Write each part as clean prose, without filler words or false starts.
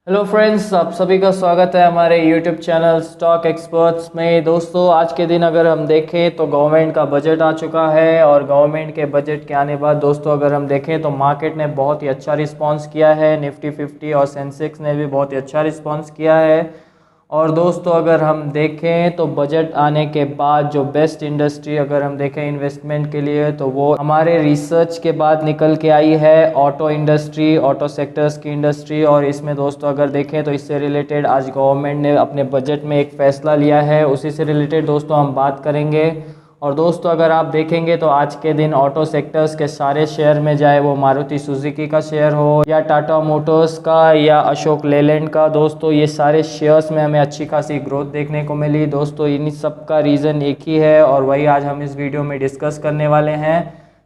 Hello friends, आप सभी का स्वागत है हमारे यूट्यूब चैनल स्टॉक एक्सपर्ट्स में। दोस्तों, आज के दिन अगर हम देखें तो गवर्नमेंट का बजट आ चुका है और गवर्नमेंट के बजट के आने बाद दोस्तों अगर हम देखें तो मार्केट ने बहुत ही अच्छा रिस्पांस किया है। निफ्टी 50 और सेंसेक्स ने भी बहुत ही अच्छा रिस्पांस किया है। और दोस्तों अगर हम देखें तो बजट आने के बाद जो बेस्ट इंडस्ट्री अगर हम देखें इन्वेस्टमेंट के लिए तो वो हमारे रिसर्च के बाद निकल के आई है ऑटो इंडस्ट्री, ऑटो सेक्टर्स की इंडस्ट्री। और इसमें दोस्तों अगर देखें तो इससे रिलेटेड आज गवर्नमेंट ने अपने बजट में एक फ़ैसला लिया है, उसी से रिलेटेड दोस्तों हम बात करेंगे। और दोस्तों अगर आप देखेंगे तो आज के दिन ऑटो सेक्टर्स के सारे शेयर में, चाहे वो मारुति सुजुकी का शेयर हो या टाटा मोटर्स का या अशोक लेलैंड का, दोस्तों ये सारे शेयर्स में हमें अच्छी खासी ग्रोथ देखने को मिली। दोस्तों इन सब का रीज़न एक ही है और वही आज हम इस वीडियो में डिस्कस करने वाले हैं।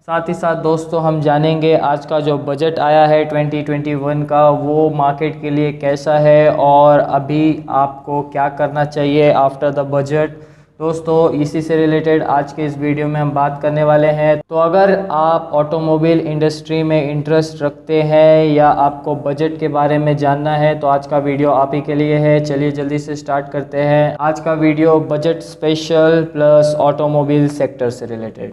साथ ही साथ दोस्तों हम जानेंगे आज का जो बजट आया है 2021 का वो मार्केट के लिए कैसा है और अभी आपको क्या करना चाहिए आफ्टर द बजट। दोस्तों इसी से रिलेटेड आज के इस वीडियो में हम बात करने वाले हैं। तो अगर आप ऑटोमोबाइल इंडस्ट्री में इंटरेस्ट रखते हैं या आपको बजट के बारे में जानना है तो आज का वीडियो आप ही के लिए है। चलिए जल्दी से स्टार्ट करते हैं आज का video budget special plus automobile sector से रिलेटेड।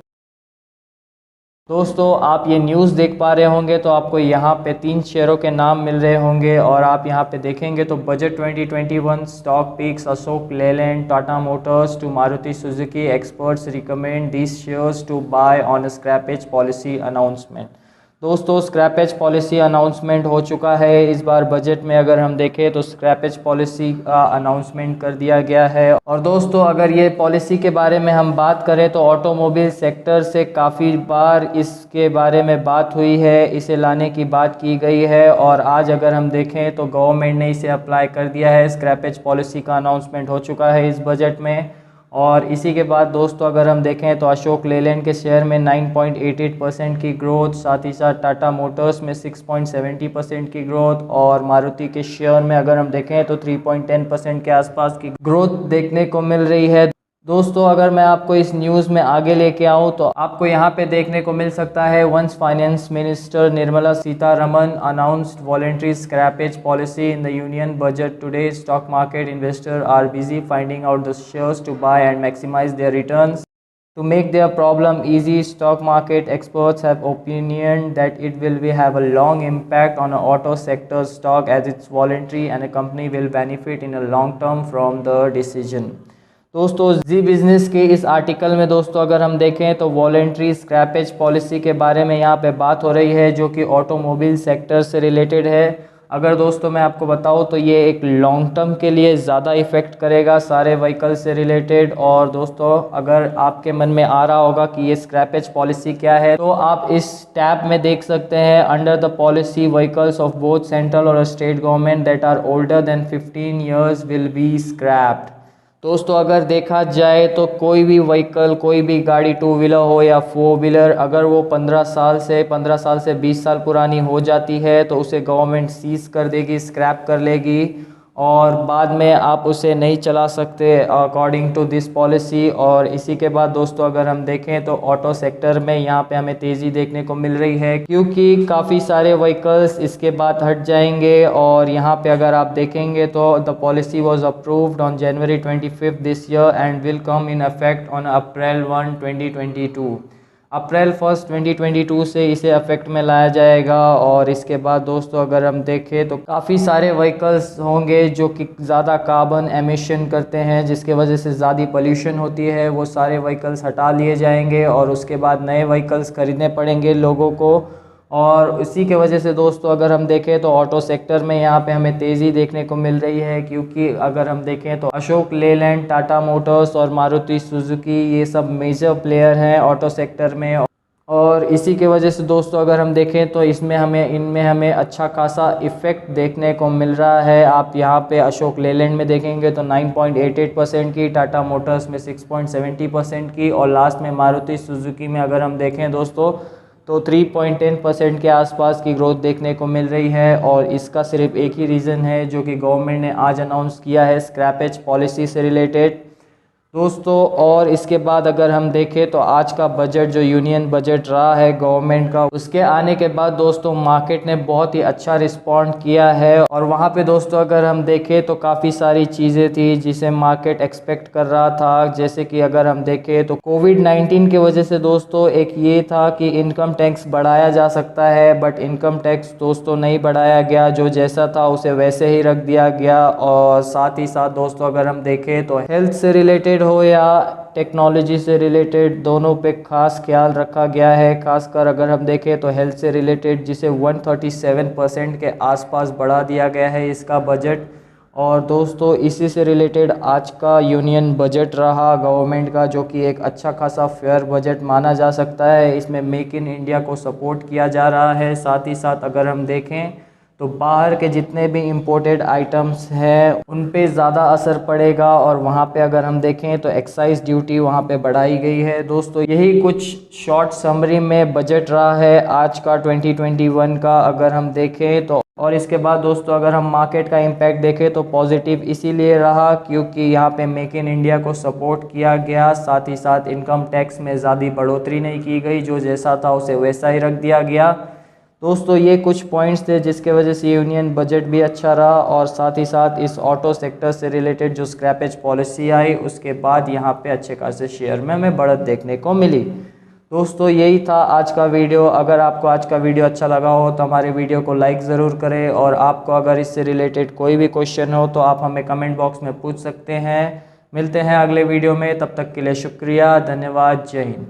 दोस्तों आप ये न्यूज़ देख पा रहे होंगे तो आपको यहाँ पे 3 शेयरों के नाम मिल रहे होंगे और आप यहाँ पे देखेंगे तो budget 2021 stock picks Ashok Leyland Tata Motors to Maruti Suzuki experts recommend this shares to buy on scrappage policy announcement. दोस्तों स्क्रैपेज पॉलिसी अनाउंसमेंट हो चुका है। इस बार बजट में अगर हम देखें तो स्क्रैपेज पॉलिसी का अनाउंसमेंट कर दिया गया है। और दोस्तों अगर ये पॉलिसी के बारे में हम बात करें तो ऑटोमोबाइल सेक्टर से काफ़ी बार इसके बारे में बात हुई है, इसे लाने की बात की गई है और आज अगर हम देखें तो गवर्नमेंट ने इसे अप्लाई कर दिया है। स्क्रैपेज पॉलिसी का अनाउंसमेंट हो चुका है इस बजट में। और इसी के बाद दोस्तों अगर हम देखें तो अशोक लेलैंड के शेयर में 9.88% की ग्रोथ, साथ ही साथ टाटा मोटर्स में 6.70% की ग्रोथ और मारुति के शेयर में अगर हम देखें तो 3.10% के आसपास की ग्रोथ देखने को मिल रही है। दोस्तों अगर मैं आपको इस न्यूज़ में आगे लेके आऊँ तो आपको यहाँ पे देखने को मिल सकता है once finance minister Nirmala Sitharaman announced voluntary scrappage policy in the union budget today stock market investor are busy finding out the shares to buy and maximise their returns to make their problem easy. Stock market experts have opinion that it will have a long impact on the auto sector stock as it's voluntary and a company will benefit in a long term from the decision। दोस्तों जी business के इस article में दोस्तों अगर हम देखें तो voluntary scrappage policy के बारे में यहाँ पे बात हो रही है जो कि ऑटोमोबाइल सेक्टर से रिलेटेड है। अगर दोस्तों मैं आपको बताऊँ तो ये एक लॉन्ग टर्म के लिए ज़्यादा इफ़ेक्ट करेगा सारे व्हीकल से रिलेटेड। और दोस्तों अगर आपके मन में आ रहा होगा कि ये स्क्रैपेज पॉलिसी क्या है तो आप इस टैब में देख सकते हैं under the policy vehicles of both central और state government that are older than 15 years will be scrapped. दोस्तों अगर देखा जाए तो कोई भी व्हीकल, कोई भी गाड़ी 2 व्हीलर हो या 4 व्हीलर, अगर वो 15 साल से 20 साल पुरानी हो जाती है तो उसे गवर्नमेंट सीज कर देगी, स्क्रैप कर लेगी और बाद में आप उसे नहीं चला सकते अकॉर्डिंग टू दिस पॉलिसी। और इसी के बाद दोस्तों अगर हम देखें तो ऑटो सेक्टर में यहाँ पे हमें तेज़ी देखने को मिल रही है क्योंकि काफ़ी सारे व्हीकल्स इसके बाद हट जाएंगे। और यहाँ पे अगर आप देखेंगे तो the policy was approved on January 25 this year and will come in effect on April 1 2022। अप्रैल 1 2022 से इसे अफेक्ट में लाया जाएगा। और इसके बाद दोस्तों अगर हम देखें तो काफ़ी सारे व्हीकल्स होंगे जो कि ज़्यादा कार्बन एमिशन करते हैं जिसके वजह से ज़्यादा पोल्यूशन होती है, वो सारे व्हीकल्स हटा लिए जाएंगे और उसके बाद नए व्हीकल्स खरीदने पड़ेंगे लोगों को। और इसी के वजह से दोस्तों अगर हम देखें तो ऑटो सेक्टर में यहाँ पे हमें तेज़ी देखने को मिल रही है क्योंकि अगर हम देखें तो अशोक लेलैंड, टाटा मोटर्स और मारुति सुजुकी ये सब मेजर प्लेयर हैं ऑटो सेक्टर में। और इसी के वजह से दोस्तों अगर हम देखें तो इनमें हमें अच्छा खासा इफ़ेक्ट देखने को मिल रहा है। आप यहाँ पे अशोक लेलैंड में देखेंगे तो 9.88% की, टाटा मोटर्स में 6.70% की और लास्ट में मारुति सुजुकी में अगर हम देखें दोस्तों तो 3.10% के आसपास की ग्रोथ देखने को मिल रही है। और इसका सिर्फ एक ही रीज़न है जो कि गवर्नमेंट ने आज अनाउंस किया है स्क्रैपेज पॉलिसी से रिलेटेड। दोस्तों। और इसके बाद अगर हम देखें तो आज का बजट जो यूनियन बजट रहा है गवर्नमेंट का, उसके आने के बाद दोस्तों मार्केट ने बहुत ही अच्छा रिस्पॉन्ड किया है। और वहाँ पे दोस्तों अगर हम देखें तो काफ़ी सारी चीज़ें थी जिसे मार्केट एक्सपेक्ट कर रहा था। जैसे कि अगर हम देखें तो कोविड-19 की वजह से दोस्तों एक ये था कि इनकम टैक्स बढ़ाया जा सकता है, बट इनकम टैक्स दोस्तों नहीं बढ़ाया गया, जो जैसा था उसे वैसे ही रख दिया गया। और साथ ही साथ दोस्तों अगर हम देखें तो हेल्थ से रिलेटेड हो या टेक्नोलॉजी से रिलेटेड, दोनों पे खास ख्याल रखा गया है। खासकर अगर हम देखें तो हेल्थ से रिलेटेड जिसे 137% के आसपास बढ़ा दिया गया है इसका बजट। और दोस्तों इसी से रिलेटेड आज का यूनियन बजट रहा गवर्नमेंट का, जो कि एक अच्छा खासा फेयर बजट माना जा सकता है। इसमें मेक इन इंडिया को सपोर्ट किया जा रहा है। साथ ही साथ अगर हम देखें तो बाहर के जितने भी इम्पोर्टेड आइटम्स हैं उन पे ज़्यादा असर पड़ेगा। और वहाँ पे अगर हम देखें तो एक्साइज ड्यूटी वहाँ पे बढ़ाई गई है। दोस्तों यही कुछ शॉर्ट समरी में बजट रहा है आज का 2021 का अगर हम देखें तो। और इसके बाद दोस्तों अगर हम मार्केट का इम्पैक्ट देखें तो पॉजिटिव इसीलिए रहा क्योंकि यहाँ पे मेक इन इंडिया को सपोर्ट किया गया। साथ ही साथ इनकम टैक्स में ज़्यादा बढ़ोतरी नहीं की गई, जो जैसा था उसे वैसा ही रख दिया गया। दोस्तों ये कुछ पॉइंट्स थे जिसके वजह से यूनियन बजट भी अच्छा रहा। और साथ ही साथ इस ऑटो सेक्टर से रिलेटेड जो स्क्रैपेज पॉलिसी आई उसके बाद यहाँ पे अच्छे खासे शेयर में हमें बढ़त देखने को मिली। दोस्तों यही था आज का वीडियो। अगर आपको आज का वीडियो अच्छा लगा हो तो हमारे वीडियो को लाइक ज़रूर करें। और आपको अगर इससे रिलेटेड कोई भी क्वेश्चन हो तो आप हमें कमेंट बॉक्स में पूछ सकते हैं। मिलते हैं अगले वीडियो में, तब तक के लिए शुक्रिया, धन्यवाद, जय हिंद।